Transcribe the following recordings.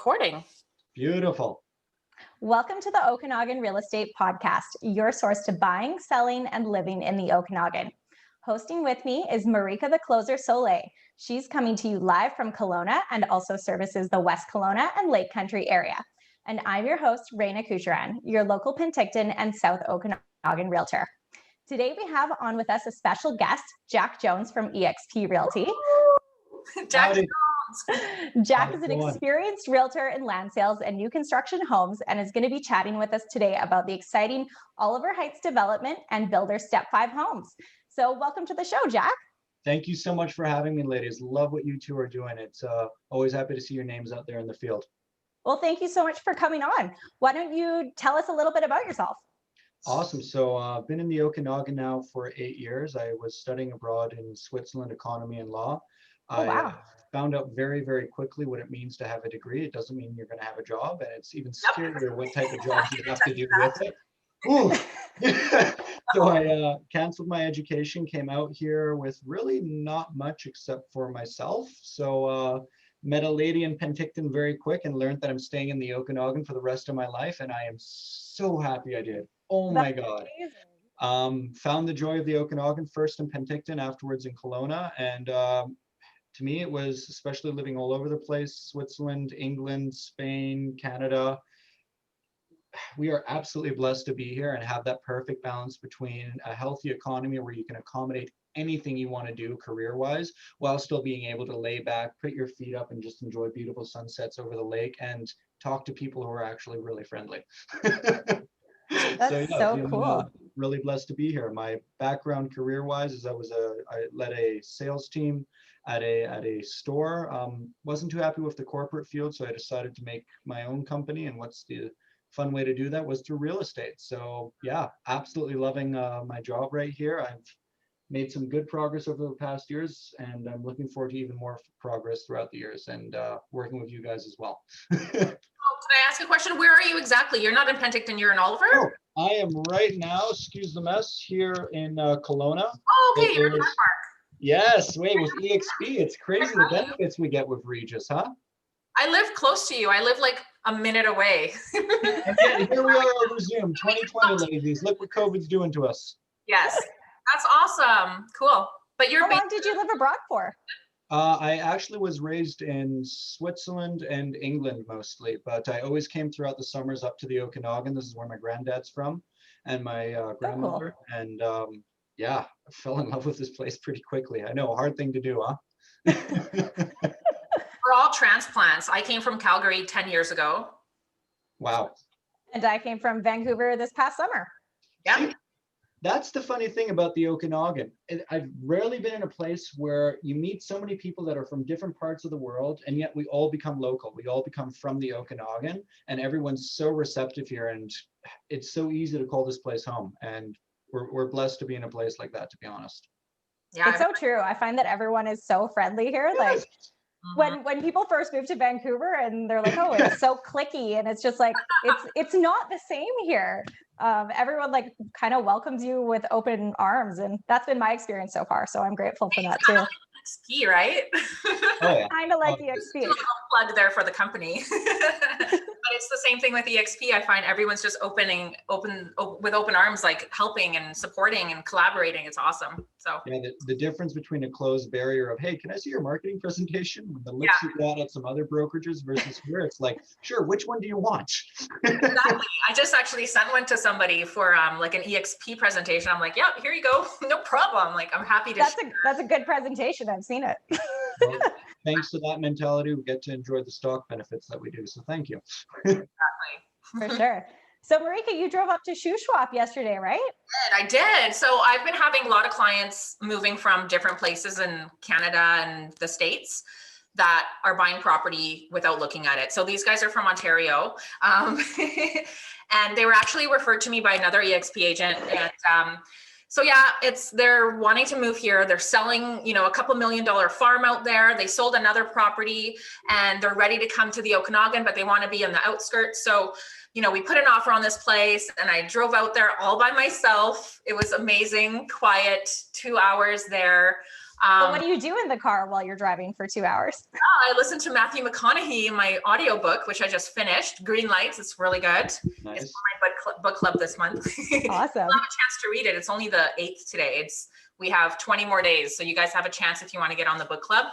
recording. Beautiful. Welcome to the Okanagan Real Estate Podcast, your source to buying, selling, and living in the Okanagan. Hosting with me is Marika the Closer Soleil. She's coming to you live from Kelowna and also services the West Kelowna and Lake Country area. And I'm your host, Raina Kucharan, your local Penticton and South Okanagan Realtor. Today we have on with us a special guest, Jack Jones from eXp Realty. Jack Jones. Jack is an experienced realtor in land sales and new construction homes and is going to be chatting with us today about the exciting Oliver Heights development and Builder Step 5 homes. So welcome to the show, Jack. Thank you so much for having me, ladies. Love what you two are doing. It's always happy to see your names out there in the field. Well, thank you so much for coming on. Why don't you tell us a little bit about yourself? Awesome. So I've been in the Okanagan now for 8 years. I was studying abroad in Switzerland, economy and law. Wow. I found out very, very quickly what it means to have a degree. It doesn't mean you're going to have a job, and it's even scarier what type of jobs you have to do with it. So I canceled my education, came out here with really not much except for myself. So met a lady in Penticton very quick and learned that I'm staying in the Okanagan for the rest of my life, and I am so happy I did. Oh my God. Found the joy of the Okanagan first in Penticton, afterwards in Kelowna, and to me, it was, especially living all over the place, Switzerland, England, Spain, Canada. We are absolutely blessed to be here and have that perfect balance between a healthy economy where you can accommodate anything you want to do career-wise, while still being able to lay back, put your feet up, and just enjoy beautiful sunsets over the lake and talk to people who are actually really friendly. That's so cool. Really blessed to be here. My background career-wise is I led a sales team at a store. Wasn't too happy with the corporate field, so I decided to make my own company. And what's the fun way to do that was through real estate. So yeah, absolutely loving my job right here. I've made some good progress over the past years, and I'm looking forward to even more progress throughout the years and working with you guys as well. Can I ask a question? Where are you exactly? You're not in Penticton, you're in Oliver? Oh, I am right now, excuse the mess, here in Kelowna. Oh, okay, you're in Park. Yes, wait, with eXp, it's crazy the benefits we get with Regis, huh? I live close to you. I live like a minute away. And yet, here we are over Zoom, 2020, ladies. Look what COVID's doing to us. Yes, that's awesome. Cool. But How long did you live abroad for? I actually was raised in Switzerland and England mostly, but I always came throughout the summers up to the Okanagan. This is where my granddad's from and my grandmother. Cool. And yeah, I fell in love with this place pretty quickly. I know, a hard thing to do, huh? We're all transplants. I came from Calgary 10 years ago. Wow. And I came from Vancouver this past summer. Yeah. See, that's the funny thing about the Okanagan. I've rarely been in a place where you meet so many people that are from different parts of the world, and yet we all become local. We all become from the Okanagan, and everyone's so receptive here, and it's so easy to call this place home. And we're blessed to be in a place like that, to be honest. Yeah, it's so true. I find that everyone is so friendly here. Yes. Like when people first move to Vancouver and they're like, oh, it's so cliquey, and it's just like it's not the same here. Everyone like kind of welcomes you with open arms, and that's been my experience so far. So I'm grateful for that too. Ski, right? Oh, yeah. Kind of like eXp. Plug there for the company. But it's the same thing with eXp. I find everyone's just open with open arms, like helping and supporting and collaborating. It's awesome. So yeah, the difference between a closed barrier of, hey, can I see your marketing presentation? When the looks you got at some other brokerages versus here, it's like, sure, which one do you want? Exactly. I just actually sent one to somebody for like an eXp presentation. I'm like, yeah, here you go. No problem. Like, I'm happy to That's a good presentation. I've seen it. Well, thanks to that mentality, we get to enjoy the stock benefits that we do. So thank you. Exactly. For sure. So Marika, you drove up to Shuswap yesterday, right? I did. So I've been having a lot of clients moving from different places in Canada and the States that are buying property without looking at it. So these guys are from Ontario. And they were actually referred to me by another eXp agent. And so yeah, they're wanting to move here. They're selling, a couple $1 million farm out there. They sold another property and they're ready to come to the Okanagan, but they want to be on the outskirts. So, we put an offer on this place and I drove out there all by myself. It was amazing, quiet, 2 hours there. But what do you do in the car while you're driving for 2 hours? I listened to Matthew McConaughey in my audiobook, which I just finished, Green Lights. It's really good. Nice. It's for my book club this month. Awesome. I have a chance to read it. It's only the 8th today. We have 20 more days. So you guys have a chance if you want to get on the book club.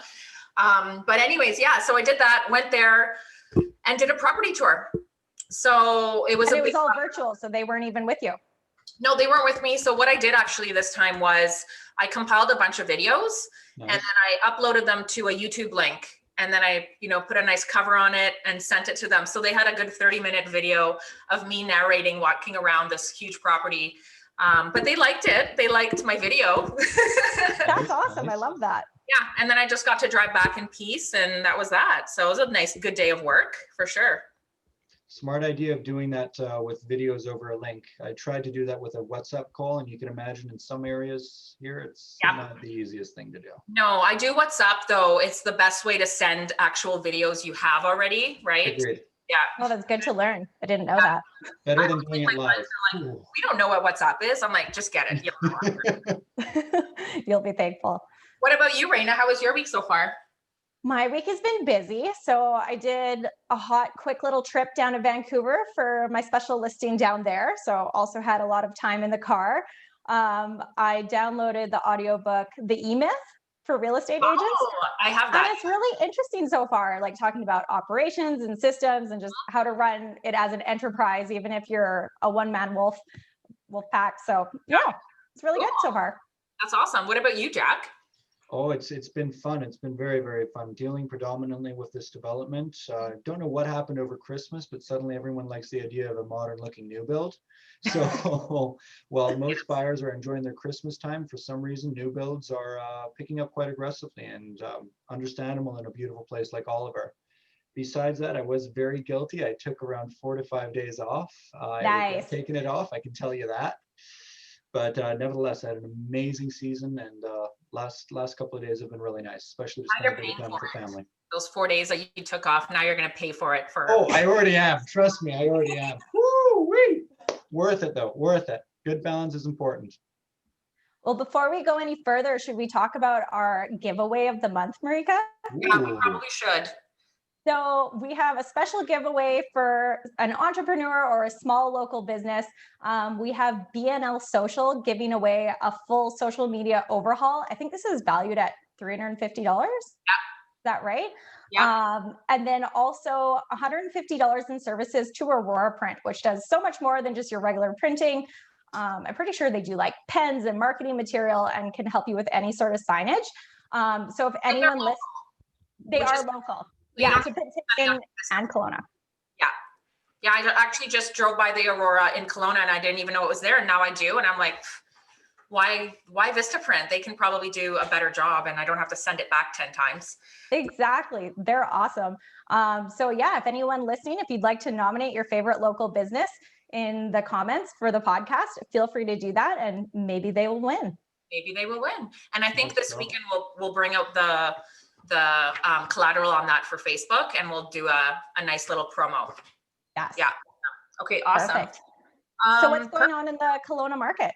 But anyways, yeah, so I did that, went there and did a property tour. So it was all virtual, so they weren't even with you. No, they weren't with me. So what I did actually this time was I compiled a bunch of videos and then I uploaded them to a YouTube link. And then I, put a nice cover on it and sent it to them. So they had a good 30-minute video of me narrating, walking around this huge property. But they liked it. They liked my video. That's awesome. I love that. Yeah. And then I just got to drive back in peace, and that was that. So it was a good day of work for sure. Smart idea of doing that with videos over a link. I tried to do that with a WhatsApp call, and you can imagine in some areas here, it's not the easiest thing to do. No, I do WhatsApp though. It's the best way to send actual videos you have already, right? Agreed. Yeah. Well, that's good to learn. I didn't know that. Better than doing it live. Like, we don't know what WhatsApp is. I'm like, just get it. You'll be thankful. What about you, Raina? How was your week so far? My week has been busy. So I did a quick little trip down to Vancouver for my special listing down there. So also had a lot of time in the car. I downloaded the audiobook, The E-Myth for real estate agents. I have that. And it's really interesting so far, like talking about operations and systems and just how to run it as an enterprise, even if you're a one-man wolf pack. So yeah, it's really good so far. That's awesome. What about you, Jack? Oh, it's been fun. It's been very, very fun dealing predominantly with this development. Don't know what happened over Christmas, but suddenly everyone likes the idea of a modern looking new build. So while most buyers are enjoying their Christmas time, for some reason, new builds are picking up quite aggressively, and understandable in a beautiful place like Oliver. Besides that, I was very guilty. I took around 4 to 5 days off. Nice. Taking it off, I can tell you that. But nevertheless, I had an amazing season, and last couple of days have been really nice, especially to spend a bit of time with the family. Those 4 days that you took off, now you're going to pay for it. Oh, I already am. Trust me, I already am. Woo-wee. Worth it though. Worth it. Good balance is important. Well, before we go any further, should we talk about our giveaway of the month, Marika? Yeah, we probably should. So we have a special giveaway for an entrepreneur or a small local business. We have BNL Social giving away a full social media overhaul. I think this is valued at $350. Yeah. Is that right? Yeah. And then also $150 in services to Aurora Print, which does so much more than just your regular printing. I'm pretty sure they do like pens and marketing material and can help you with any sort of signage. So if anyone lists, they are local. Yeah, to Penticton and Kelowna. Yeah. Yeah, I actually just drove by the Aurora in Kelowna and I didn't even know it was there. And now I do. And I'm like, why Vistaprint? They can probably do a better job and I don't have to send it back 10 times. Exactly. They're awesome. So yeah, if anyone listening, if you'd like to nominate your favorite local business in the comments for the podcast, feel free to do that and maybe they will win. Maybe they will win. And I think this weekend we'll bring out the collateral on that for Facebook and we'll do a nice little promo. Yes. Yeah. Okay. Awesome. Perfect. So what's going on in the Kelowna market?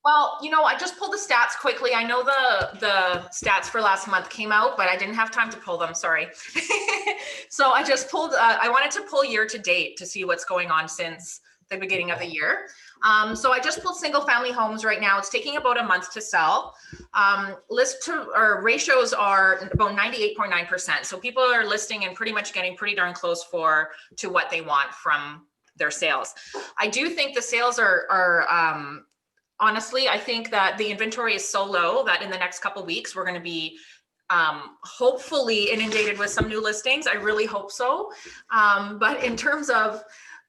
Well, I just pulled the stats quickly. I know the stats for last month came out, but I didn't have time to pull them. Sorry. So I just pulled, I wanted to pull year to date to see what's going on since the beginning of the year. So I just pulled single family homes right now. It's taking about a month to sell. Ratios are about 98.9%. So people are listing and pretty much getting pretty darn close to what they want from their sales. I do think the sales are honestly, I think that the inventory is so low that in the next couple of weeks, we're going to be hopefully inundated with some new listings. I really hope so. But in terms of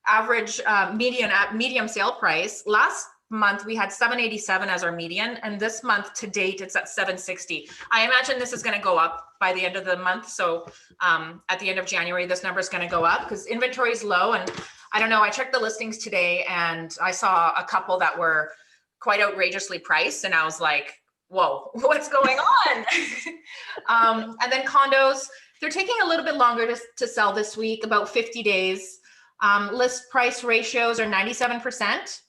average medium sale price, last month we had 787 as our median, and this month to date it's at 760. I imagine this is going to go up by the end of the month. So at the end of January, this number is going to go up because inventory is low. And I don't know, I checked the listings today and I saw a couple that were quite outrageously priced, and I was like, whoa, what's going on? And then condos, they're taking a little bit longer to sell this week, about 50 days. List price ratios are 97%.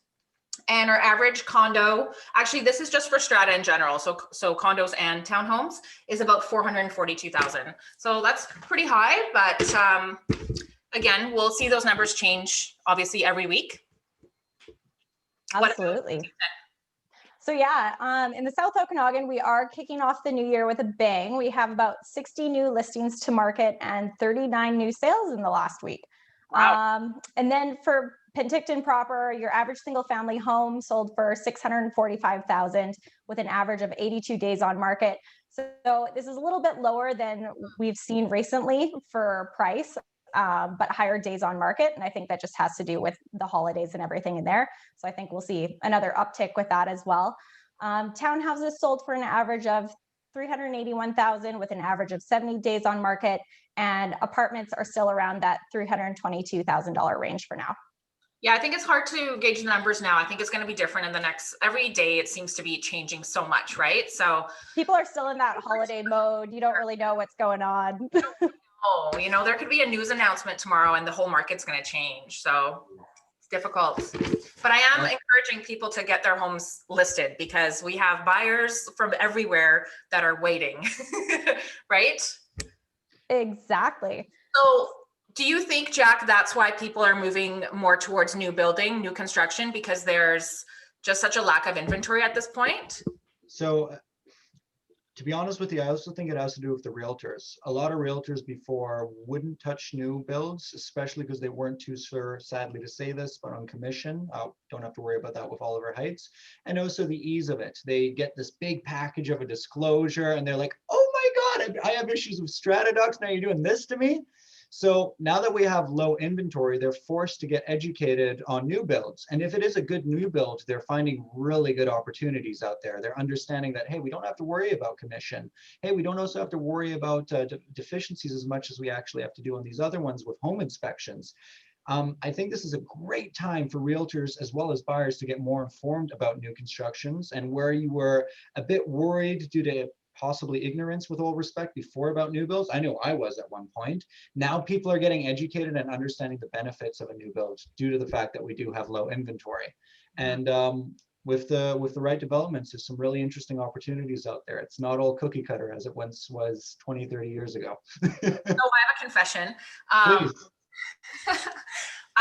And our average condo, actually, this is just for strata in general. So condos and townhomes is about 442,000. So that's pretty high, but again, we'll see those numbers change obviously every week. Absolutely. So yeah, in the South Okanagan, we are kicking off the new year with a bang. We have about 60 new listings to market and 39 new sales in the last week. Wow. And then for Penticton proper, your average single family home sold for 645,000 with an average of 82 days on market. So this is a little bit lower than we've seen recently for price, but higher days on market. And I think that just has to do with the holidays and everything in there. So I think we'll see another uptick with that as well. Townhouses sold for an average of 381,000 with an average of 70 days on market, and apartments are still around that $322,000 range for now. Yeah, I think it's hard to gauge the numbers now. I think it's going to be different in the next, every day it seems to be changing so much, right? So people are still in that holiday mode. You don't really know what's going on. Oh, there could be a news announcement tomorrow and the whole market's going to change. So it's difficult. But I am encouraging people to get their homes listed because we have buyers from everywhere that are waiting, right? Exactly. So do you think, Jack, that's why people are moving more towards new building, new construction, because there's just such a lack of inventory at this point? So to be honest with you, I also think it has to do with the realtors. A lot of realtors before wouldn't touch new builds, especially because they weren't too sure, sadly to say this, but on commission. Don't have to worry about that with Oliver Heights. And also the ease of it. They get this big package of a disclosure and they're like, oh my God, I have issues with strata docs. Now you're doing this to me. So now that we have low inventory, they're forced to get educated on new builds. And if it is a good new build, they're finding really good opportunities out there. They're understanding that, hey, we don't have to worry about commission. Hey, we don't also have to worry about deficiencies as much as we actually have to do on these other ones with home inspections. I think this is a great time for realtors as well as buyers to get more informed about new constructions, and where you were a bit worried due to possibly ignorance, with all respect, before about new builds. I know I was at one point. Now people are getting educated and understanding the benefits of a new build due to the fact that we do have low inventory. And with the right developments, there's some really interesting opportunities out there. It's not all cookie cutter as it once was 20, 30 years ago. So I have a confession. Please.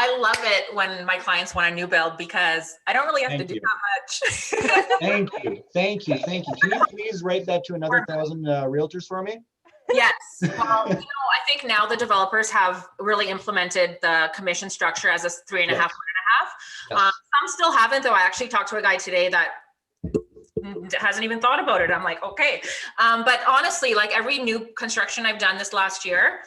I love it when my clients want a new build because I don't really have to do that much. Thank you. Thank you. Thank you. Can you please write that to another 1,000 realtors for me? Yes. Well, I think now the developers have really implemented the commission structure as a 3.5, 4.5. Yes. Some still haven't, though. I actually talked to a guy today that hasn't even thought about it. I'm like, okay. But honestly, like every new construction I've done this last year,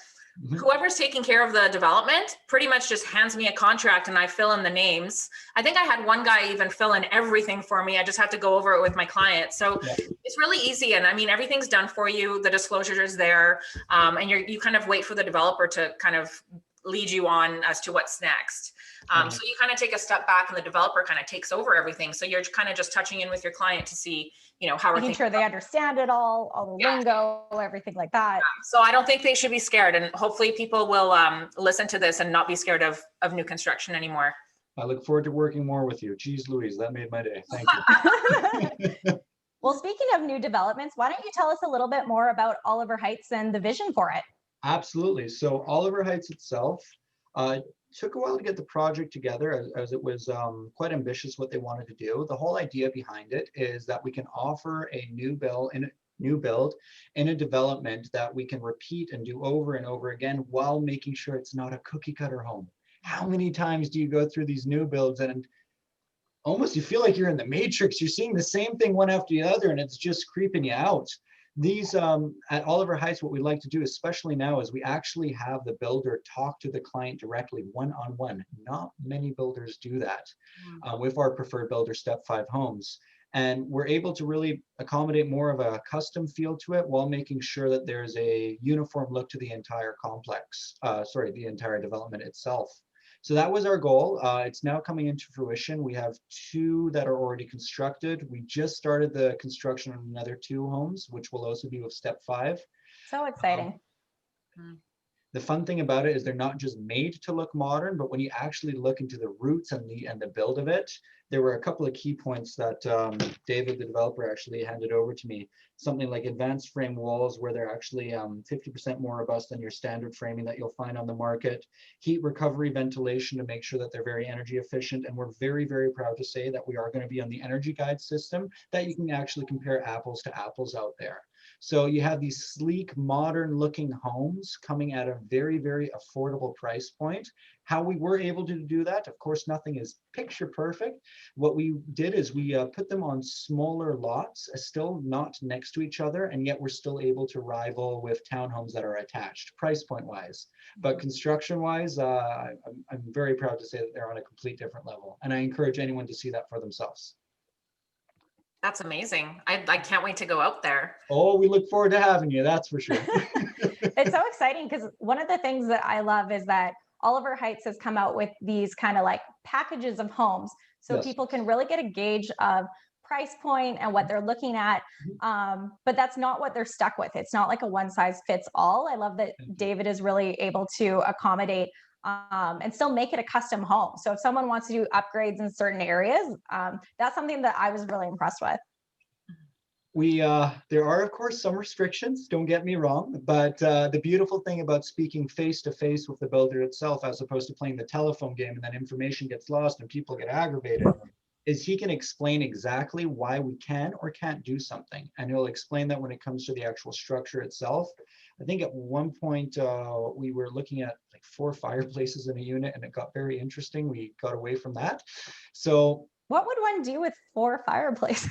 whoever's taking care of the development pretty much just hands me a contract and I fill in the names. I think I had one guy even fill in everything for me. I just had to go over it with my client. So it's really easy. And I mean, everything's done for you. The disclosure is there. And you kind of wait for the developer to kind of lead you on as to what's next. So you kind of take a step back and the developer kind of takes over everything. So you're kind of just touching in with your client to see, how making sure they understand it all the lingo, everything like that. So I don't think they should be scared. And hopefully people will listen to this and not be scared of new construction anymore. I look forward to working more with you. Geez Louise, that made my day. Thank you. Well, speaking of new developments, why don't you tell us a little bit more about Oliver Heights and the vision for it? Absolutely. So Oliver Heights itself took a while to get the project together, as it was quite ambitious what they wanted to do. The whole idea behind it is that we can offer a new build in a development that we can repeat and do over and over again while making sure it's not a cookie cutter home. How many times do you go through these new builds and almost you feel like you're in the Matrix? You're seeing the same thing one after the other and it's just creeping you out. These at Oliver Heights, what we like to do, especially now, is we actually have the builder talk to the client directly, one-on-one. Not many builders do that with our preferred builder Step 5 homes. And we're able to really accommodate more of a custom feel to it while making sure that there's a uniform look to the entire complex, the entire development itself. So that was our goal. It's now coming into fruition. We have 2 that are already constructed. We just started the construction on another 2 homes, which will also be with Step 5. So exciting. The fun thing about it is they're not just made to look modern, but when you actually look into the roots and the build of it, there were a couple of key points that David, the developer, actually handed over to me. Something like advanced frame walls, where they're actually 50% more robust than your standard framing that you'll find on the market. Heat recovery ventilation to make sure that they're very energy efficient. And we're very, very proud to say that we are going to be on the Energy Guide system, that you can actually compare apples to apples out there. So you have these sleek, modern looking homes coming at a very, very affordable price point. How we were able to do that, of course, nothing is picture perfect. What we did is we put them on smaller lots, still not next to each other, and yet we're still able to rival with townhomes that are attached, price point wise. But construction wise, I'm very proud to say that they're on a complete different level. And I encourage anyone to see that for themselves. That's amazing. I can't wait to go out there. Oh, we look forward to having you, that's for sure. It's so exciting because one of the things that I love is that Oliver Heights has come out with these kind of like packages of homes, so Yes. people can really get a gauge of price point and what they're looking at. But that's not what they're stuck with. It's not like a one size fits all. I love that David is really able to accommodate and still make it a custom home. So if someone wants to do upgrades in certain areas, that's something that I was really impressed with. There are, of course, some restrictions, don't get me wrong, but the beautiful thing about speaking face to face with the builder itself, as opposed to playing the telephone game and then information gets lost and people get aggravated, is he can explain exactly why we can or can't do something. And he'll explain that when it comes to the actual structure itself. I think at one point we were looking at like 4 fireplaces in a unit, and it got very interesting. We got away from that. So what would one do with 4 fireplaces?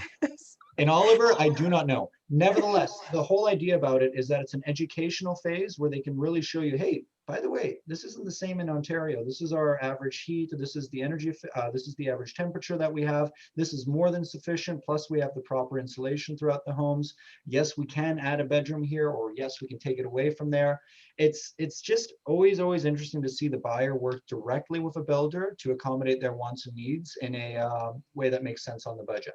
In Oliver, I do not know. Nevertheless, the whole idea about it is that it's an educational phase where they can really show you, hey, by the way, this isn't the same in Ontario. This is our average heat. This is the energy. This is the average temperature that we have. This is more than sufficient. Plus, we have the proper insulation throughout the homes. Yes, we can add a bedroom here, or yes, we can take it away from there. It's just always interesting to see the buyer work directly with a builder to accommodate their wants and needs in a way that makes sense on the budget.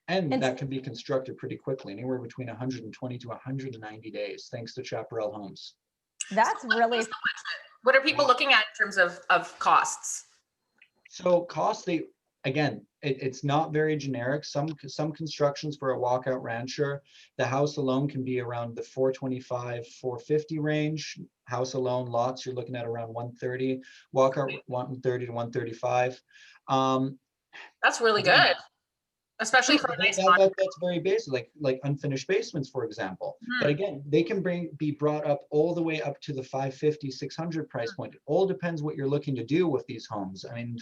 And that can be constructed pretty quickly, anywhere between 120 to 190 days, thanks to Chaparral Homes. That's really. What are people looking at in terms of costs? So costs, it's not very generic. Some constructions for a walkout rancher, the house alone can be around the 425, 450 range. House alone lots, you're looking at around 130. Walkout 130 to 135. That's really good. Especially for a nice that's very basic, like unfinished basements, for example. But again, they can be brought up all the way up to the 550, 600 price point. It all depends what you're looking to do with these homes. I mean,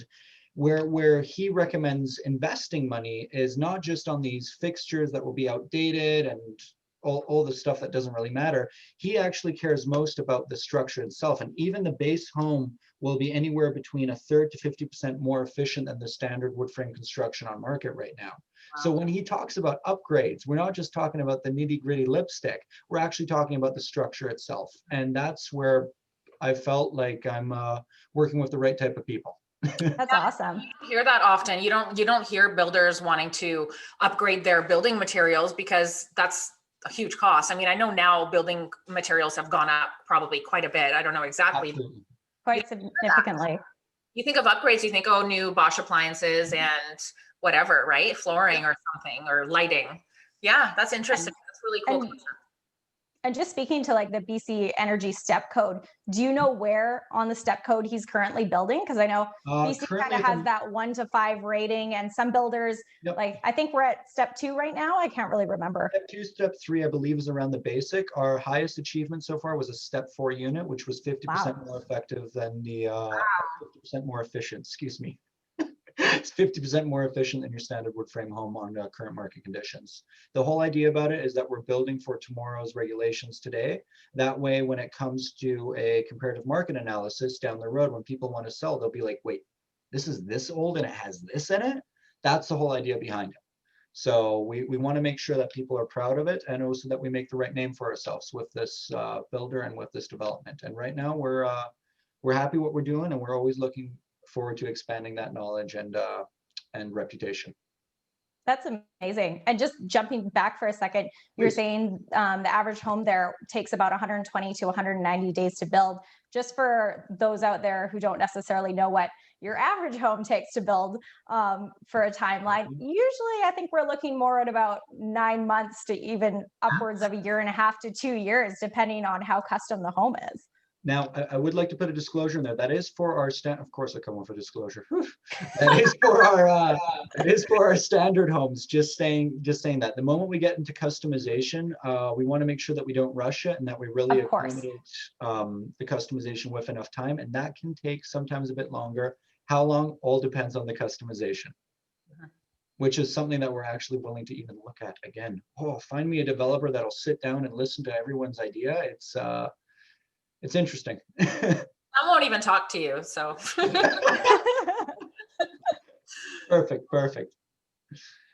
where he recommends investing money is not just on these fixtures that will be outdated and all the stuff that doesn't really matter. He actually cares most about the structure itself. And even the base home will be anywhere between 1/3 to 50% more efficient than the standard wood frame construction on market right now. Wow. So when he talks about upgrades, we're not just talking about the nitty gritty lipstick, we're actually talking about the structure itself. And that's where I felt like I'm working with the right type of people. That's awesome. You don't hear that often. You don't hear builders wanting to upgrade their building materials because that's a huge cost. I mean, I know now building materials have gone up probably quite a bit. I don't know exactly. Absolutely. Quite significantly. You think of upgrades, you think, oh, new Bosch appliances and whatever, right? Flooring or something, or lighting. Yeah, that's interesting. That's really cool. And just speaking to like the BC Energy Step Code, do you know where on the Step Code he's currently building? Because I know BC kind of has that 1 to 5 rating, and some builders, like I think we're at Step 2 right now. I can't really remember. Step 2, Step 3, I believe, is around the basic. Our highest achievement so far was a Step 4 unit, which was 50% more effective than the 50% more efficient. Excuse me. It's 50% more efficient than your standard wood frame home on current market conditions. The whole idea about it is that we're building for tomorrow's regulations today. That way, when it comes to a comparative market analysis down the road, when people want to sell, they'll be like, wait, this is this old and it has this in it? That's the whole idea behind it. So we want to make sure that people are proud of it, and also that we make the right name for ourselves with this builder and with this development. And right now we're happy what we're doing, and we're always looking forward to expanding that knowledge and reputation. That's amazing. And just jumping back for a second, you're Please. saying the average home there takes about 120 to 190 days to build. Just for those out there who don't necessarily know what your average home takes to build for a timeline, usually I think we're looking more at about 9 months to even upwards of a year and a half to 2 years, depending on how custom the home is. Now, I would like to put a disclosure in there. That is for our of course I come on for disclosure. That is for our standard homes. Just saying that. The moment we get into customization, we want to make sure that we don't rush it and that we really Of course. accommodate the customization with enough time. And that can take sometimes a bit longer. How long? All depends on the customization. Which is something that we're actually willing to even look at again. Oh, find me a developer that'll sit down and listen to everyone's idea. It's interesting. I won't even talk to you, so. Perfect.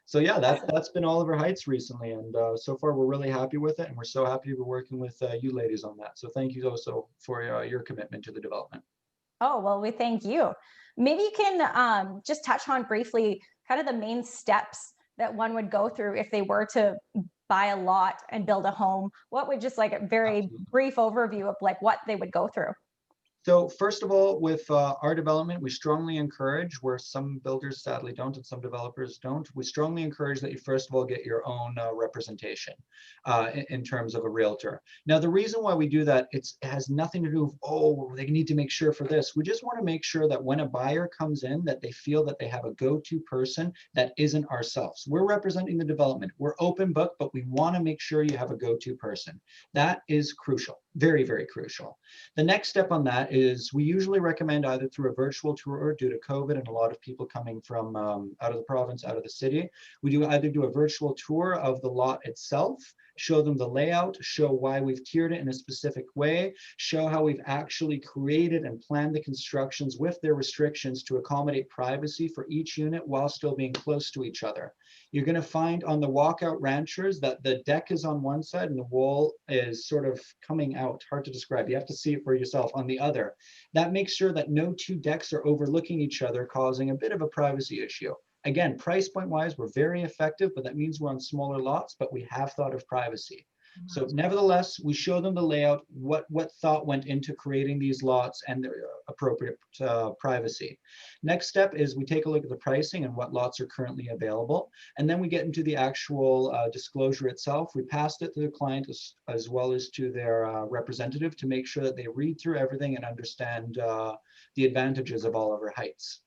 So yeah, that's been Oliver Heights recently, and so far we're really happy with it, and we're so happy to be working with you ladies on that. So thank you also for your commitment to the development. Oh, well, we thank you. Maybe you can just touch on briefly kind of the main steps that one would go through if they were to buy a lot and build a home. What would just like a very Absolutely. brief overview of like what they would go through? So first of all, with our development, we strongly encourage, where some builders sadly don't and some developers don't, we strongly encourage that you first of all get your own representation in terms of a realtor. Now, the reason why we do that, it has nothing to do with, oh, they need to make sure for this. We just want to make sure that when a buyer comes in, that they feel that they have a go-to person that isn't ourselves. We're representing the development. We're open book, but we want to make sure you have a go-to person. That is crucial, very, very crucial. The next step on that is we usually recommend either through a virtual tour due to COVID and a lot of people coming from out of the province, out of the city. We do either do a virtual tour of the lot itself, show them the layout, show why we've tiered it in a specific way, show how we've actually created and planned the constructions with their restrictions to accommodate privacy for each unit while still being close to each other. You're going to find on the walkout ranchers that the deck is on one side and the wall is sort of coming out. Hard to describe. You have to see it for yourself on the other. That makes sure that no two decks are overlooking each other, causing a bit of a privacy issue. Again, price point wise, we're very effective, but that means we're on smaller lots, but we have thought of privacy. So nevertheless, we show them the layout, what thought went into creating these lots and their appropriate privacy. Next step is we take a look at the pricing and what lots are currently available. And then we get into the actual disclosure itself. We passed it to the client as well as to their representative to make sure that they read through everything and understand the advantages of Oliver Heights.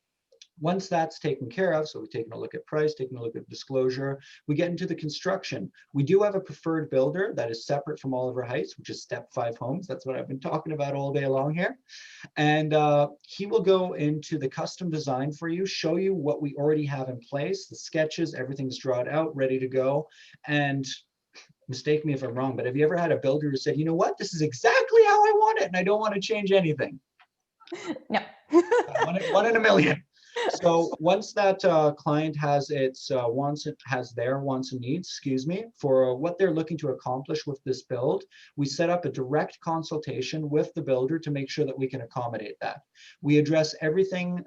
Once that's taken care of, so we've taken a look at price, taking a look at disclosure, we get into the construction. We do have a preferred builder that is separate from Oliver Heights, which is Step 5 Homes. That's what I've been talking about all day long here. And he will go into the custom design for you, show you what we already have in place, the sketches, everything's drawn out, ready to go. And mistake me if I'm wrong, but have you ever had a builder who said, you know what, this is exactly how I want it and I don't want to change anything? No. One in a million. So once that client has its their wants and needs, for what they're looking to accomplish with this build, we set up a direct consultation with the builder to make sure that we can accommodate that. We address everything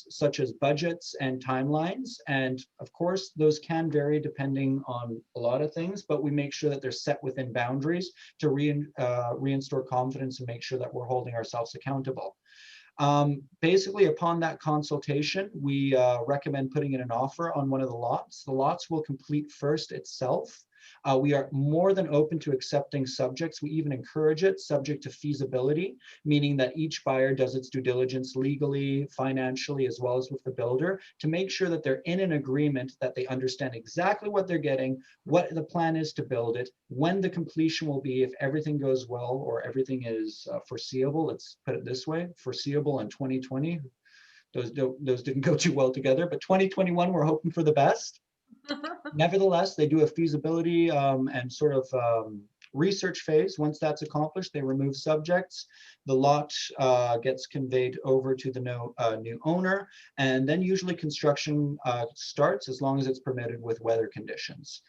such as budgets and timelines, and of course those can vary depending on a lot of things, but we make sure that they're set within boundaries to reinstore confidence and make sure that we're holding ourselves accountable. Basically, upon that consultation, we recommend putting in an offer on one of the lots. The lots will complete first itself. We are more than open to accepting subjects. We even encourage it subject to feasibility, meaning that each buyer does its due diligence legally, financially, as well as with the builder to make sure that they're in an agreement, that they understand exactly what they're getting, what the plan is to build it, when the completion will be if everything goes well or everything is foreseeable. Let's put it this way, foreseeable in 2020. Those didn't go too well together, but 2021, we're hoping for the best. Nevertheless, they do a feasibility and sort of research phase. Once that's accomplished, they remove subjects. The lot gets conveyed over to the new owner, and then usually construction starts as long as it's permitted with weather conditions.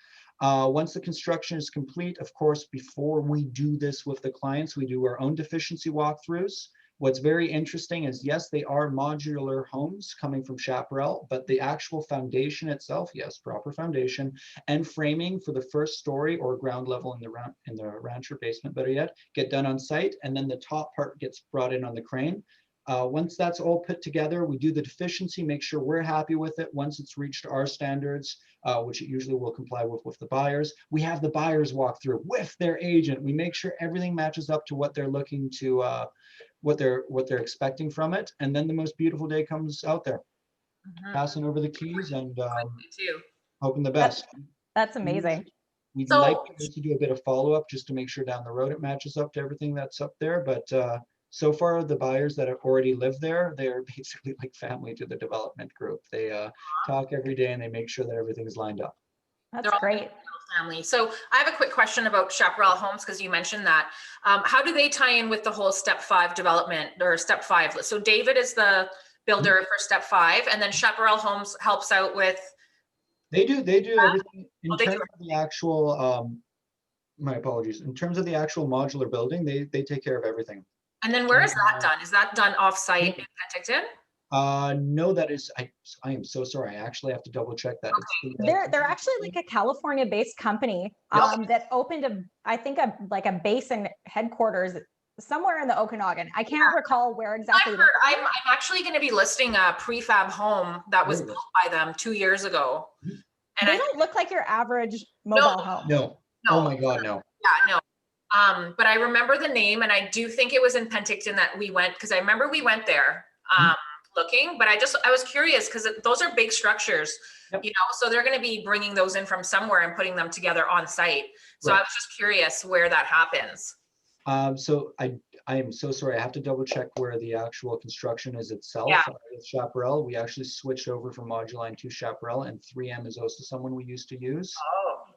Once the construction is complete, of course, before we do this with the clients, we do our own deficiency walkthroughs. What's very interesting is, yes, they are modular homes coming from Chaparral, but the actual foundation itself, yes, proper foundation and framing for the first story or ground level in the rancher basement, better yet, get done on site, and then the top part gets brought in on the crane. Once that's all put together, we do the deficiency, make sure we're happy with it. Once it's reached our standards, which it usually will comply with the buyers, we have the buyers walk through with their agent. We make sure everything matches up to what they're looking to, what they're expecting from it. And then the most beautiful day comes out there, passing over the keys and hoping the best. That's amazing. We'd So- like to do a bit of follow-up just to make sure down the road it matches up to everything that's up there. But so far, the buyers that have already lived there, they're basically like family to the development group. They talk every day and they make sure that everything's lined up. That's great. Family. So I have a quick question about Chaparral Homes, because you mentioned that. How do they tie in with the whole step 5 development or step 5? So David is the builder for step 5, and then Chaparral Homes helps out with. They do everything in they terms do. of the actual, my apologies, in terms of the actual modular building, they take care of everything. And then where is that done? Is that done off-site in Penticton? No, that is, I am so sorry. I actually have to double check that. They're actually like a California-based company that opened I think a basin headquarters somewhere in the Okanagan. I can't recall where exactly. I've heard, I'm actually going to be listing a prefab home that was built by them 2 years ago. And they don't look like your average mobile home. No. Oh my God, no. Yeah, no. But I remember the name, and I do think it was in Penticton that we went, because I remember we went there looking, but I was curious because those are big structures, you know, so they're going to be bringing those in from somewhere and putting them together on site. So I was just curious where that happens. So I am so sorry. I have to double check where the actual construction is itself. Yeah. With Chaparral, we actually switched over from Moduline to Chaparral, and 3M is also someone we used to use.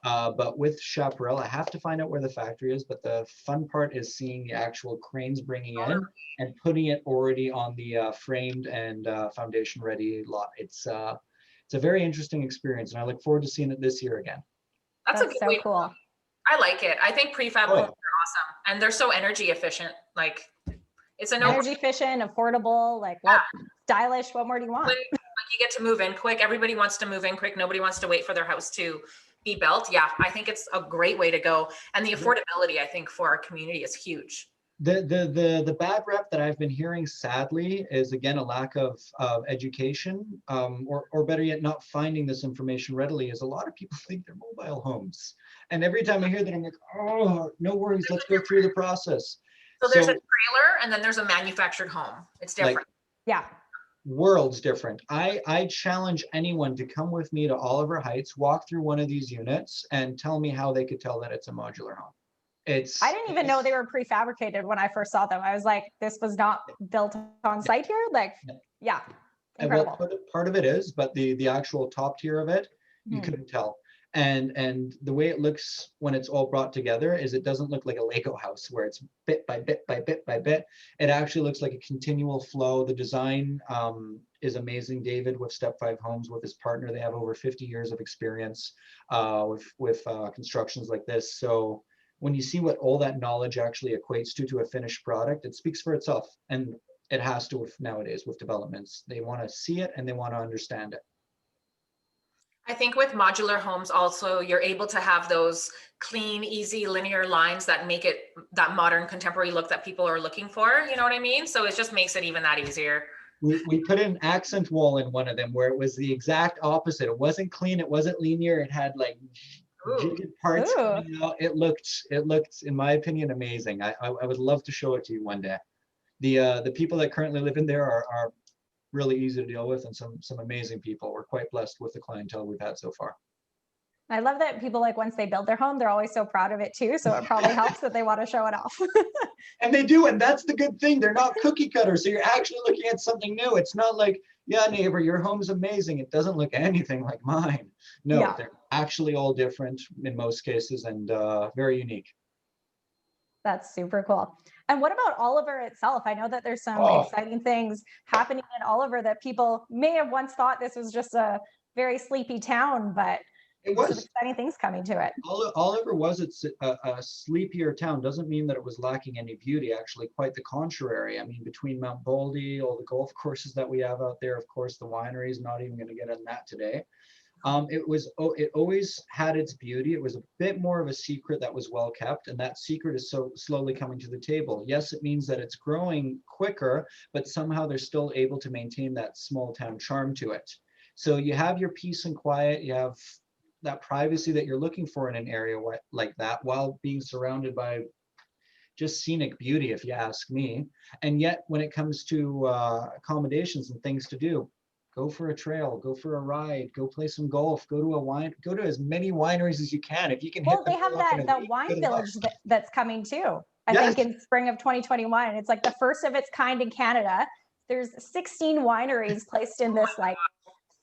But with Chaparral, I have to find out where the factory is. But the fun part is seeing the actual cranes bringing in and putting it already on the framed and foundation ready lot. It's a very interesting experience, and I look forward to seeing it this year again. That's a good way. Cool. I like it. I think prefab homes are awesome, and they're so energy efficient. Like, it's an energy efficient, affordable, like what stylish. What more do you want? Like you get to move in quick. Everybody wants to move in quick. Nobody wants to wait for their house to be built. Yeah, I think it's a great way to go, and the affordability I think for our community is huge. The bad rep that I've been hearing, sadly, is again a lack of education, or better yet, not finding this information readily. Is a lot of people think they're mobile homes, and every time I hear that, I'm like, oh, no worries, let's go through the process. So there's a trailer, and then there's a manufactured home. It's different. Yeah. Worlds different. I challenge anyone to come with me to Oliver Heights, walk through one of these units, and tell me how they could tell that it's a modular home. I didn't even know they were prefabricated when I first saw them. I was like, this was not built on site here. Like, yeah, incredible. Well, part of it is, but the actual top tier of it, you couldn't tell. And the way it looks when it's all brought together is it doesn't look like a Lego house where it's bit by bit by bit by bit. It actually looks like a continual flow. The design is amazing. David with Step 5 Homes, with his partner, they have over 50 years of experience with constructions like this. So when you see what all that knowledge actually equates to a finished product, it speaks for itself. And it has to nowadays with developments. They want to see it and they want to understand it. I think with modular homes also, you're able to have those clean, easy, linear lines that make it that modern contemporary look that people are looking for. You know what I mean? So it just makes it even that easier. We put an accent wall in one of them where it was the exact opposite. It wasn't clean. It wasn't linear. It had like jigged parts coming out. It looked, in my opinion, amazing. I would love to show it to you one day. The people that currently live in there are really easy to deal with, and some amazing people. We're quite blessed with the clientele we've had so far. I love that people, like, once they build their home, they're always so proud of it too. So it probably helps that they want to show it off. And they do, and that's the good thing. They're not cookie cutters. So you're actually looking at something new. It's not like, yeah, neighbor, your home's amazing. It doesn't look anything like mine. No, they're actually all different in most cases, and very unique. That's super cool. And what about Oliver itself? I know that there's some exciting things happening in Oliver that people may have once thought this was just a very sleepy town, but It some was. exciting things coming to it. Oliver was a sleepier town. Doesn't mean that it was lacking any beauty. Actually, quite the contrary. I mean, between Mount Baldy, all the golf courses that we have out there, of course, the wineries. Not even going to get on that today. It always had its beauty. It was a bit more of a secret that was well kept, and that secret is so slowly coming to the table. Yes, it means that it's growing quicker, but somehow they're still able to maintain that small town charm to it. So you have your peace and quiet. You have that privacy that you're looking for in an area like that, while being surrounded by just scenic beauty, if you ask me. And yet, when it comes to accommodations and things to do, go for a trail, go for a ride, go play some golf, go to as many wineries as you can. If you can Well, hit they them have all up in a that week, wine good luck. village that's coming too. I Yes. think in spring of 2021. It's like the first of its kind in Canada. There's 16 wineries placed in this like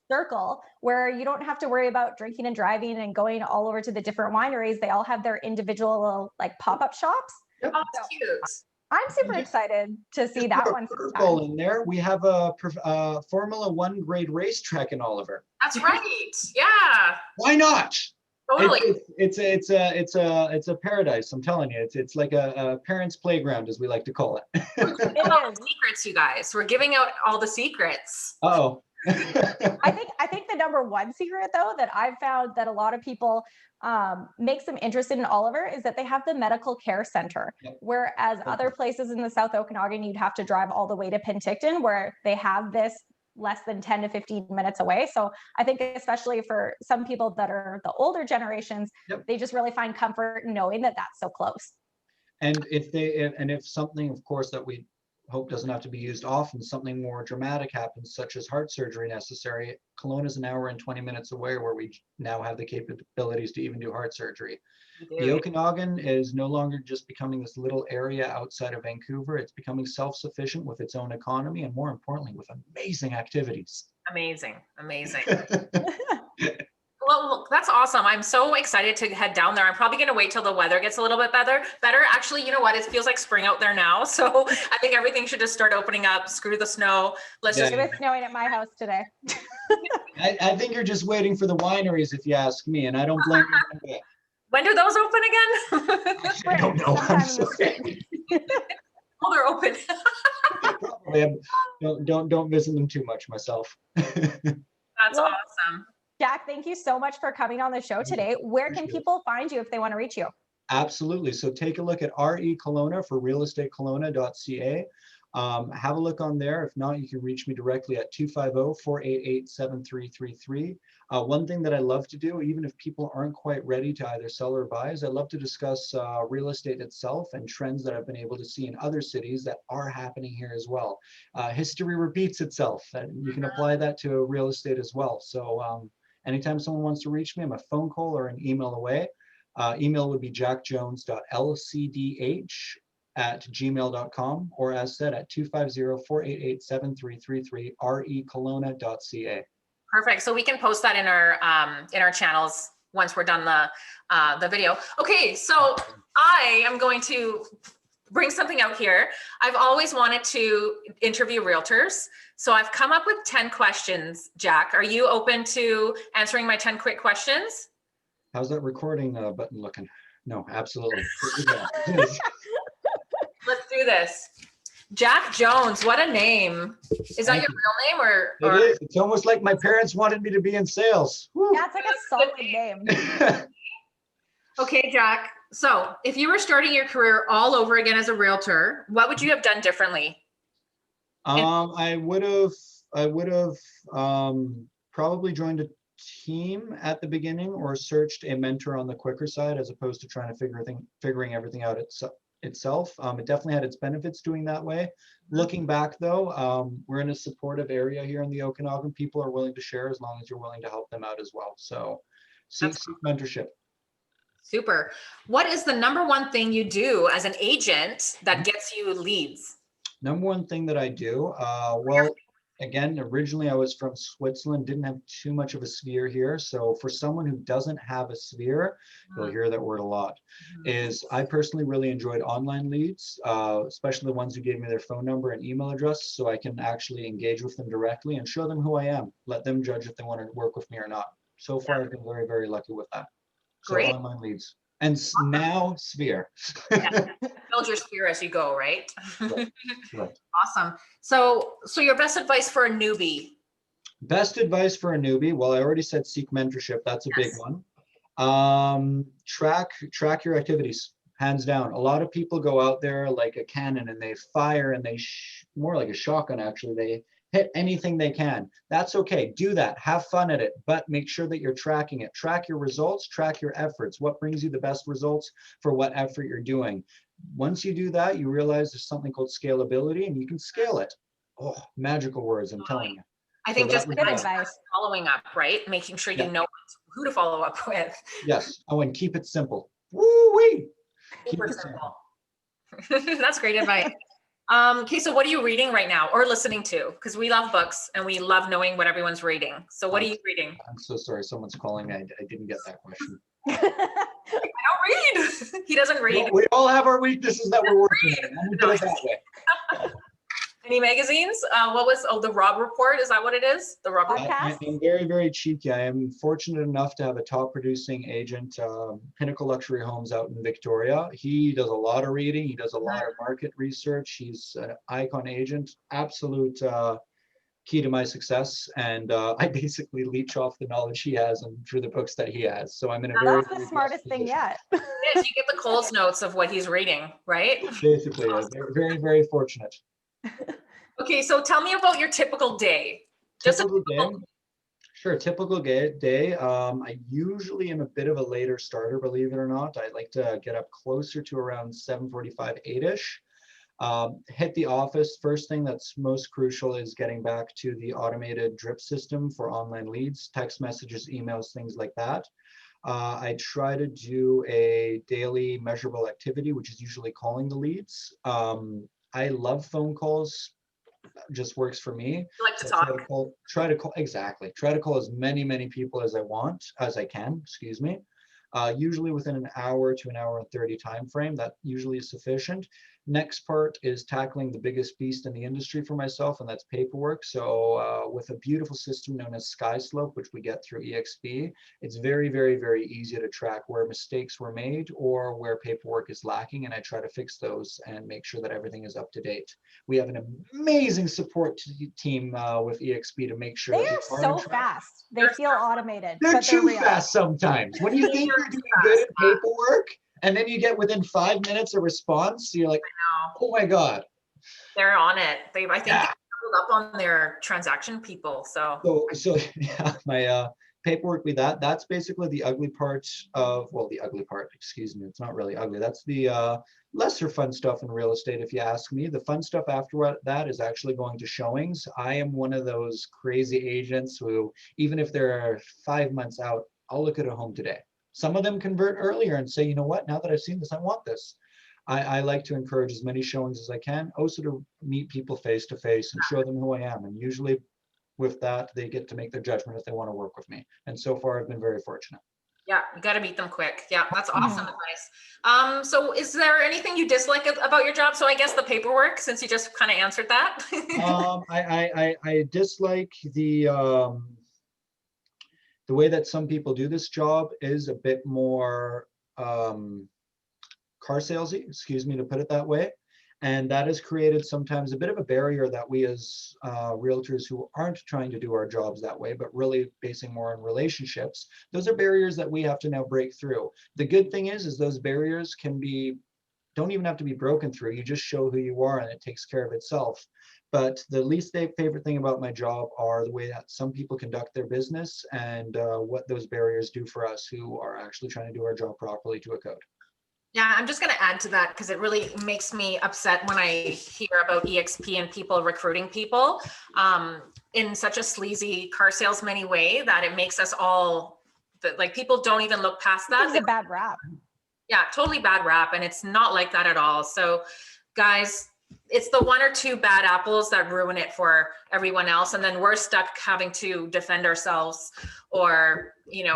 circle where you don't have to worry about drinking and driving and going all over to the different wineries. They all have their individual little like pop-up shops. Yep. Oh, that's cute. I'm super excited to see that one Curveball in there. We have a Formula One grade racetrack in Oliver. That's right. Yeah, Why not? totally. It's a paradise. I'm telling you, it's like a parent's playground, as we like to call it. It All is. the secrets, you guys. We're giving out all the secrets. Oh. I think the number one secret though that I've found that a lot of people makes them interested in Oliver is that they have the medical care center. Yep. Whereas other places in the South Okanagan, you'd have to drive all the way to Penticton, where they have this less than 10 to 15 minutes away. So I think especially for some people that are the older generations, Yep. they just really find comfort in knowing that that's so close. And if something, of course, that we hope doesn't have to be used often, something more dramatic happens, such as heart surgery necessary, Kelowna is an hour and 20 minutes away, where we now have the capabilities to even do heart surgery. The Okanagan is no longer just becoming this little area outside of Vancouver. It's becoming self-sufficient with its own economy, and more importantly, with amazing activities. Amazing. Well, that's awesome. I'm so excited to head down there. I'm probably going to wait till the weather gets a little bit better. Actually, you know what? It feels like spring out there now. So I think everything should just start opening up. Screw the snow. Let's It was snowing at my house today. I think you're just waiting for the wineries, if you ask me, and I don't blame you one bit. When do those open again? I don't know. I'm sorry. Oh, they're open. Probably. Don't visit them too much myself. That's awesome. Jack, thank you so much for coming on the show today. Where can people find you if they want to reach you? Absolutely. So take a look at RE Kelowna for realestatekelowna.ca. Have a look on there. If not, you can reach me directly at 250-488-7333. One thing that I love to do, even if people aren't quite ready to either sell or buy, is I love to discuss real estate itself and trends that I've been able to see in other cities that are happening here as well. History repeats itself, and you can apply that to real estate as well. So anytime someone wants to reach me, I'm a phone call or an email away. Email would be jackjones.lcdh@gmail.com, or as said at 250-488-7333, rekelowna.ca. Perfect. So we can post that in our channels once we're done the video. Okay, so I am going to bring something out here. I've always wanted to interview realtors. So I've come up with 10 questions. Jack, are you open to answering my 10 quick questions? How's that recording button looking? No, absolutely. Let's do this. Jack Jones, what a name. Is that your real name or? It is. It's almost like my parents wanted me to be in sales. Woo. Yeah, it's like a solid name. Okay, Jack. So if you were starting your career all over again as a realtor, what would you have done differently? I would have probably joined a team at the beginning, or searched a mentor on the quicker side, as opposed to trying to figuring everything out itself. It definitely had its benefits doing that way. Looking back though, we're in a supportive area here in the Okanagan. People are willing to share as long as you're willing to help them out as well. So seek mentorship. Super. What is the number one thing you do as an agent that gets you leads? Number one thing that I do, well, again, originally I was from Switzerland, didn't have too much of a sphere here. So for someone who doesn't have a sphere, you'll hear that word a lot, is I personally really enjoyed online leads, especially the ones who gave me their phone number and email address, so I can actually engage with them directly and show them who I am. Let them judge if they want to work with me or not. So far, I've been very, very lucky with that. So Great. online leads. And now Sphere. Yeah. Build your sphere as you go, right? Right, right. Awesome. So your best advice for a newbie? Best advice for a newbie. Well, I already said seek mentorship. That's a big Yes. one. Track your activities, hands down. A lot of people go out there like a cannon and they fire and they more like a shotgun, actually. They hit anything they can. That's okay. Do that. Have fun at it, but make sure that you're tracking it. Track your results, track your efforts. What brings you the best results for what effort you're doing? Once you do that, you realize there's something called scalability and you can scale it. Oh, magical words, I'm telling you. I think just Good advice. following up, right? Making sure you know who to follow up with. Yes. Oh, and keep it simple. Woo-wee. Keep Super it simple. simple. That's great advice. Okay, so what are you reading right now or listening to? Because we love books and we love knowing what everyone's reading. So what are you reading? I'm so sorry. Someone's calling. I didn't get that question. I don't read. He doesn't read. We all have our weaknesses that we're working on. Let me put it that way. Any magazines? What was, the Rob Report? Is that what it is? The Rob Report? Podcast? I'm very, very cheeky. I am fortunate enough to have a top producing agent, Pinnacle Luxury Homes out in Victoria. He does a lot of reading. He does a lot of market research. He's an icon agent, absolute key to my success. And I basically leech off the knowledge he has and through the books that he has. So I'm in a very, That's the smartest thing yet. Yes, you get the Coles notes of what he's reading, right? Basically, very, very fortunate. Okay, so tell me about your typical day. Typical day. Sure, typical day. I usually am a bit of a later starter, believe it or not. I like to get up closer to around 7:45, 8-ish. Hit the office. First thing that's most crucial is getting back to the automated drip system for online leads, text messages, emails, things like that. I try to do a daily measurable activity, which is usually calling the leads. I love phone calls, just works for me. You like to So talk. try to call as many people as I can, excuse me. Usually within an hour to an hour and 30 time frame, that usually is sufficient. Next part is tackling the biggest beast in the industry for myself, and that's paperwork. So with a beautiful system known as SkySlope, which we get through EXP, it's very, very, very easy to track where mistakes were made or where paperwork is lacking, and I try to fix those and make sure that everything is up to date. We have an amazing support team with EXP to make sure They that are so fast. They feel automated. they're but too real. fast sometimes. When you think you're doing good at paperwork, and then you get within 5 minutes a response, you're like, oh my God. They're on it. I think they doubled up on their transaction people. So yeah, my paperwork with that's basically the ugly part of, well, the ugly part, excuse me, it's not really ugly. That's the lesser fun stuff in real estate, if you ask me. The fun stuff after that is actually going to showings. I am one of those crazy agents who, even if they're 5 months out, I'll look at a home today. Some of them convert earlier and say, you know what, now that I've seen this, I want this. I like to encourage as many showings as I can, also to meet people face to face and show them who I am. And usually with that, they get to make their judgment if they want to work with me. And so far, I've been very fortunate. Yeah, you got to meet them quick. Yeah, that's awesome advice. So is there anything you dislike about your job? So I guess the paperwork, since you just kind of answered that. I dislike the way that some people do this job is a bit more car salesy, excuse me to put it that way. And that has created sometimes a bit of a barrier that we as realtors who aren't trying to do our jobs that way, but really basing more on relationships, those are barriers that we have to now break through. The good thing is those barriers don't even have to be broken through. You just show who you are and it takes care of itself. But the least favorite thing about my job are the way that some people conduct their business and what those barriers do for us who are actually trying to do our job properly to a code. Yeah, I'm just going to add to that because it really makes me upset when I hear about EXP and people recruiting people in such a sleazy car salesman way that it makes us all, like, people don't even look past that. It's a bad rap. Yeah, totally bad rap. And it's not like that at all. So guys, it's the one or two bad apples that ruin it for everyone else. And then we're stuck having to defend ourselves or,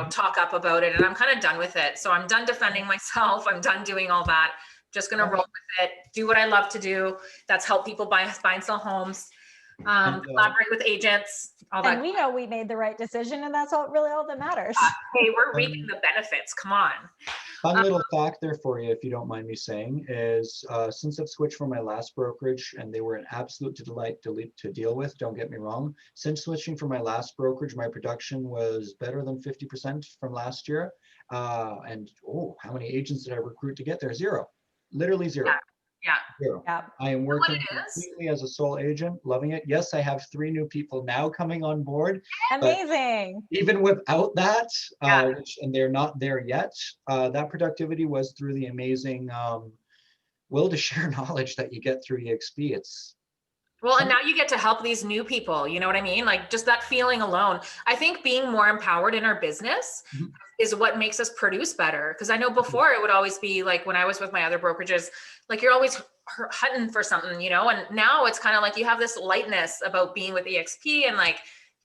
talk up about it. And I'm kind of done with it. So I'm done defending myself. I'm done doing all that. Just going to roll with it, do what I love to do. That's help people buy and sell homes. collaborate with agents, all that. And we know we made the right decision, and that's all that matters. Hey, we're reaping the benefits. Come on. Fun little fact there for you, if you don't mind me saying, is since I've switched from my last brokerage, and they were an absolute delight to deal with, don't get me wrong. Since switching from my last brokerage, my production was better than 50% from last year. And how many agents did I recruit to get there? Zero, literally zero. Yeah. Zero. Yeah. I am working completely as a sole agent, loving it. Yes, I have 3 new people now coming on board. Amazing. Even without that, Yeah. and they're not there yet, that productivity was through the amazing will to share knowledge that you get through EXP. Well, and now you get to help these new people, you know what I mean? Like just that feeling alone. I think being more empowered in our business is what makes us produce better. Because I know before it would always be like when I was with my other brokerages, like you're always hunting for something, you know? And now it's kind of like you have this lightness about being with EXP and like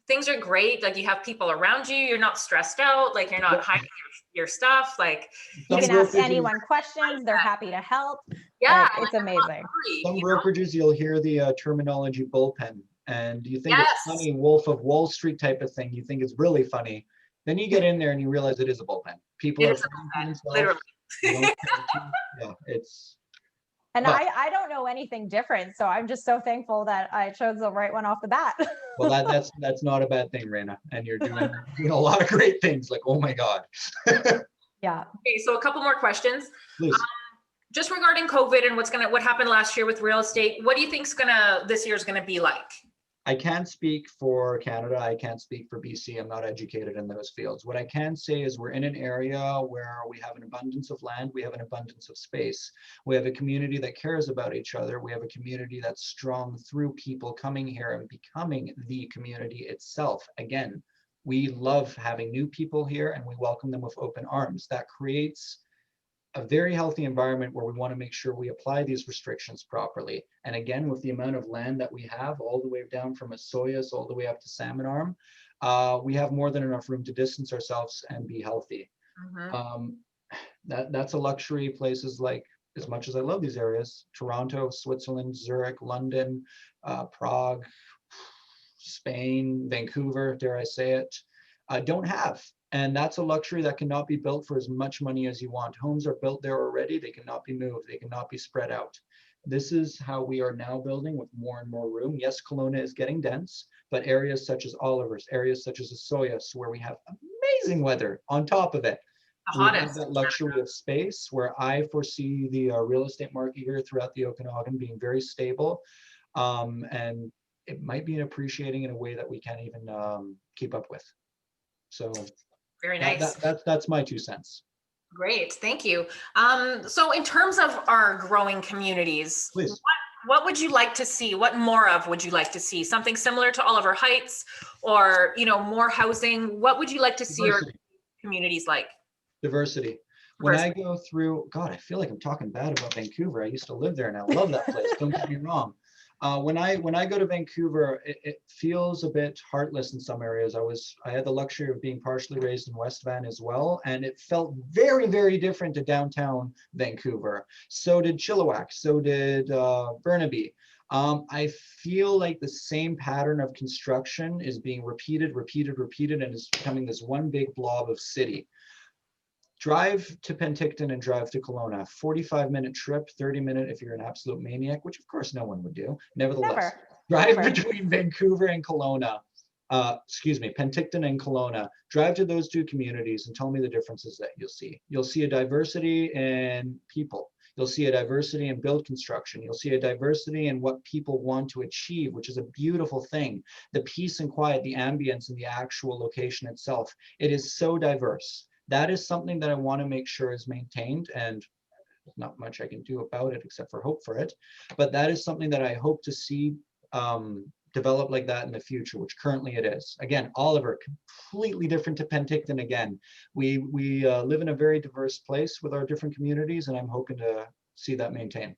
things are great. Like you have people around you, you're not stressed out, like you're not hiding your stuff. Like you can ask anyone questions, they're happy to help. Yeah, it's amazing. Some brokerages, you'll hear the terminology bullpen, and you think it's funny, Wolf of Wall Street type of thing. You think it's really funny. Then you get in there and you realize it is a bullpen. People are literally. It's. And I don't know anything different, so I'm just so thankful that I chose the right one off the bat. Well, that's not a bad thing, Raina, and you're doing a lot of great things. Like, oh my God. Yeah. Okay, so a couple more questions. Please. Just regarding COVID and what happened last year with real estate, what do you think this year's gonna be like? I can't speak for Canada. I can't speak for BC. I'm not educated in those fields. What I can say is we're in an area where we have an abundance of land. We have an abundance of space. We have a community that cares about each other. We have a community that's strong through people coming here and becoming the community itself. Again, we love having new people here and we welcome them with open arms. That creates a very healthy environment where we want to make sure we apply these restrictions properly. And again, with the amount of land that we have, all the way down from Osoyoos all the way up to Salmon Arm, we have more than enough room to distance ourselves and be healthy. That's a luxury. Places like, as much as I love these areas, Toronto, Switzerland, Zurich, London, Prague, Spain, Vancouver, dare I say it, don't have. And that's a luxury that cannot be built for as much money as you want. Homes are built there already. They cannot be moved. They cannot be spread out. This is how we are now building with more and more room. Yes, Kelowna is getting dense, but areas such as Oliver's, areas such as Osoyoos, where we have amazing weather on top of it. We have that luxury of space where I foresee the real estate market here throughout the Okanagan being very stable. And it might be appreciating in a way that we can't even keep up with. So very nice. That's my 2 cents. Great, thank you. So in terms of our growing communities, please, what would you like to see? What more of would you like to see? Something similar to Oliver Heights, or more housing? What would you like to see our communities like? Diversity. When I go through, God, I feel like I'm talking bad about Vancouver. I used to live there and I love that place. Don't get me wrong. When I go to Vancouver, it feels a bit heartless in some areas. I had the luxury of being partially raised in West Van as well, and it felt very, very different to downtown Vancouver. So did Chilliwack, so did Burnaby. I feel like the same pattern of construction is being repeated, and is becoming this one big blob of city. Drive to Penticton and drive to Kelowna, 45-minute trip, 30-minute if you're an absolute maniac, which of course no one would do. Nevertheless, drive between Vancouver and Kelowna, Penticton and Kelowna. Drive to those 2 communities and tell me the differences that you'll see. You'll see a diversity in people. You'll see a diversity in build construction. You'll see a diversity in what people want to achieve, which is a beautiful thing. The peace and quiet, the ambience, and the actual location itself. It is so diverse. That is something that I want to make sure is maintained, and there's not much I can do about it except for hope for it. But that is something that I hope to see develop like that in the future, which currently it is. Again, Oliver, completely different to Penticton again. We live in a very diverse place with our different communities, and I'm hoping to see that maintain.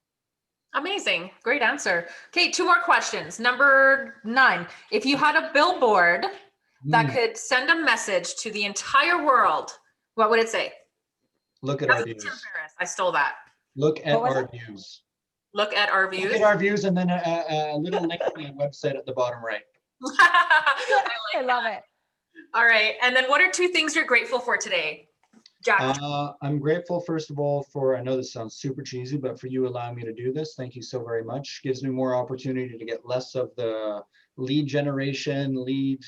Amazing. Great answer. Okay, 2 more questions. Number 9, if you had a billboard that could send a message to the entire world, what would it say? Look at our views. I stole that. Look at our views. Look at our Look views. at our views, and then a little link to my website at the bottom right. I love it. All right. And then what are 2 things you're grateful for today, Jack? I'm grateful, first of all, for, I know this sounds super cheesy, but for you allowing me to do this. Thank you so very much. Gives me more opportunity to get less of the lead generation, lead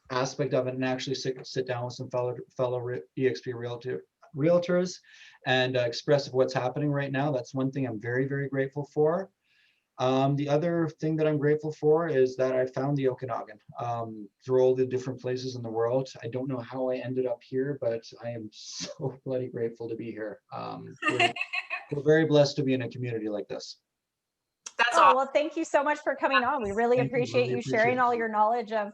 aspect of it, and actually sit down with some fellow EXP realtors and express what's happening right now. That's one thing I'm very, very grateful for. The other thing that I'm grateful for is that I found the Okanagan through all the different places in the world. I don't know how I ended up here, but I am so bloody grateful to be here. We're very blessed to be in a community like this. That's Oh, awesome. well, thank you so much for coming on. We really Thank you, appreciate really you appreciate sharing it. all your knowledge of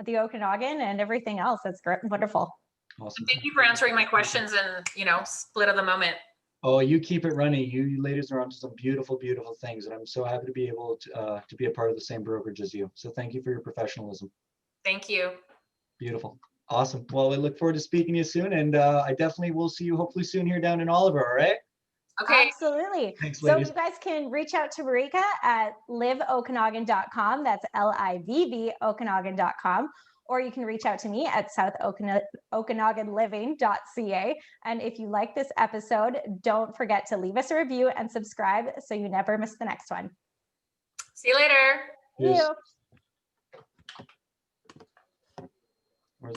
the Okanagan and everything else. That's great. Wonderful. Awesome. Thank you for answering my questions and, split of the moment. Oh, you keep it running. You ladies are onto some beautiful, beautiful things, and I'm so happy to be able to be a part of the same brokerage as you. So thank you for your professionalism. Thank you. Beautiful. Awesome. Well, I look forward to speaking to you soon, and I definitely will see you hopefully soon here down in Oliver, all right? Okay. Absolutely. Thanks, So ladies. you guys can reach out to Marika at liveokanagan.com. That's LIVV Okanagan.com. Or you can reach out to me at southokanaganliving.ca. And if you like this episode, don't forget to leave us a review and subscribe so you never miss the next one. See you later. Cheers. See you.